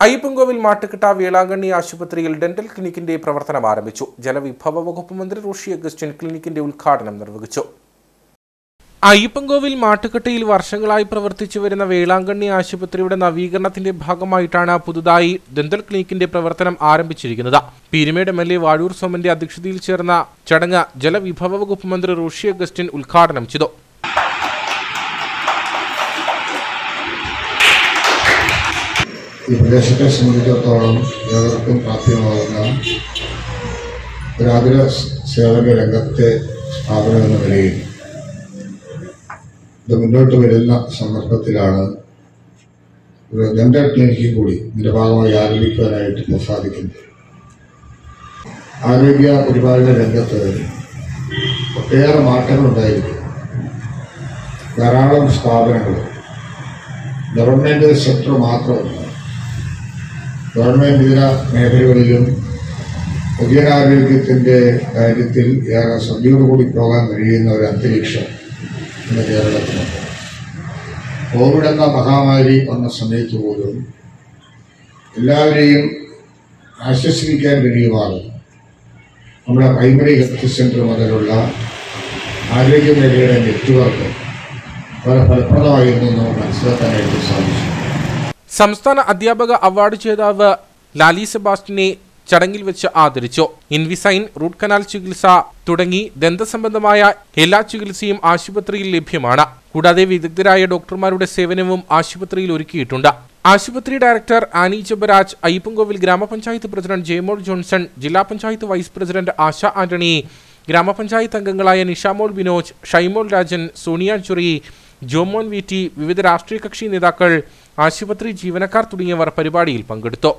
അയ്യപ്പൻകോവിൽ മാട്ടുകെട്ട വേളാങ്കണ്ണി ആശുപത്രിയിൽ ഡെന്റൽ ക്ലിനിക്കിന്റെ പ്രവർത്തനം ആരംഭിച്ചു. ജലവിഭവ വകുപ്പ് മന്ത്രി റോഷി അഗസ്റ്റിൻ ക്ലിനിക്കിന്റെ ഉദ്ഘാടനം നിർവഹിച്ചു. അയ്യപ്പൻകോവിൽ മാട്ടുകെട്ടയിൽ വർഷങ്ങളായി പ്രവർത്തിച്ചു വരുന്ന വേളാങ്കണ്ണി ആശുപത്രിയുടെ നവീകരണത്തിന്റെ ഭാഗമായിട്ടാണ് പുതുതായി ഡെന്റൽ ക്ലിനിക്കിന്റെ പ്രവർത്തനം ആരംഭിച്ചിരിക്കുന്നത്. പീരുമേട് എംഎൽഎ വാഴൂർ സോമന്റെ അധ്യക്ഷതയിൽ ചേർന്ന ചടങ്ങ് ജലവിഭവ വകുപ്പ് മന്ത്രി റോഷി അഗസ്റ്റിൻ ഉദ്ഘാടനം ചെയ്തു. ഈ പ്രദേശത്തെ സംബന്ധിച്ചിടത്തോളം ഏവർക്കും പ്രാപ്യമാകുന്ന ഒരാതുര സേവന രംഗത്തെ സ്ഥാപനം എന്ന നിലയിൽ ഇത് മുന്നോട്ട് വരുന്ന സന്ദർഭത്തിലാണ് ഒരു ഡെന്റൽ ക്ലിനിക്ക് കൂടി ഇതിന്റെ ഭാഗമായി ആരംഭിക്കുവാനായിട്ട് ഇപ്പോൾ സാധിക്കുന്നത്. ആരോഗ്യ പരിപാലന രംഗത്ത് ഒട്ടേറെ മാറ്റങ്ങളുണ്ടായിരിക്കും. ധാരാളം സ്ഥാപനങ്ങൾ ഗവൺമെന്റ് സെക്ടർ മാത്രമല്ല, ഗവൺമെന്റ് ഇതര മേഖലകളിലും പൊതുജനാരോഗ്യത്തിന്റെ കാര്യത്തിൽ ഏറെ ശ്രദ്ധയോടുകൂടി പോകാൻ കഴിയുന്ന ഒരു അന്തരീക്ഷം ഇന്ന് കേരളത്തിലുണ്ട്. കോവിഡ് എന്ന മഹാമാരി വന്ന സമയത്ത് പോലും എല്ലാവരെയും ആശ്വസിപ്പിക്കാൻ കഴിയുമാണ് നമ്മുടെ പ്രൈമറി ഹെൽത്ത് സെന്റർ മുതലുള്ള ആരോഗ്യ മേഖലയുടെ നെറ്റ്വർക്ക് വളരെ ഫലപ്രദമായിരുന്നു എന്ന് മനസ്സിലാക്കാനായിട്ട് സാധിച്ചു. സംസ്ഥാന അധ്യാപക അവാർഡ് ജേതാവ് ലാലി സെബാസ്റ്റ്യനെ ചടങ്ങിൽ വെച്ച് ആദരിച്ചു. ഇൻവിസൈൻ, റൂട്ട് കനാൽ ചികിത്സ തുടങ്ങി ദന്തസംബന്ധമായ എല്ലാ ചികിത്സയും ആശുപത്രിയിൽ ലഭ്യമാണ്. കൂടാതെ വിദഗ്ധരായ ഡോക്ടർമാരുടെ സേവനവും ആശുപത്രിയിൽ ഒരുക്കിയിട്ടുണ്ട്. ആശുപത്രി ഡയറക്ടർ ആനി ജബരാജ്, അയ്യപ്പൻകോവിൽ ഗ്രാമപഞ്ചായത്ത് പ്രസിഡന്റ് ജയമോൾ ജോൺസൺ, ജില്ലാ പഞ്ചായത്ത് വൈസ് പ്രസിഡന്റ് ആശ ആന്റണി, ഗ്രാമപഞ്ചായത്ത് അംഗങ്ങളായ നിഷാമോൾ ബിനോജ്, ഷൈമോൾ രാജൻ, സോണിയ ചുറി, ജോമോൻ വീറ്റി, വിവിധ രാഷ്ട്രീയ കക്ഷി നേതാക്കൾ, ആശുപത്രി ജീവനക്കാർ തുടങ്ങിയവർ പരിപാടിയിൽ പങ്കെടുത്തു.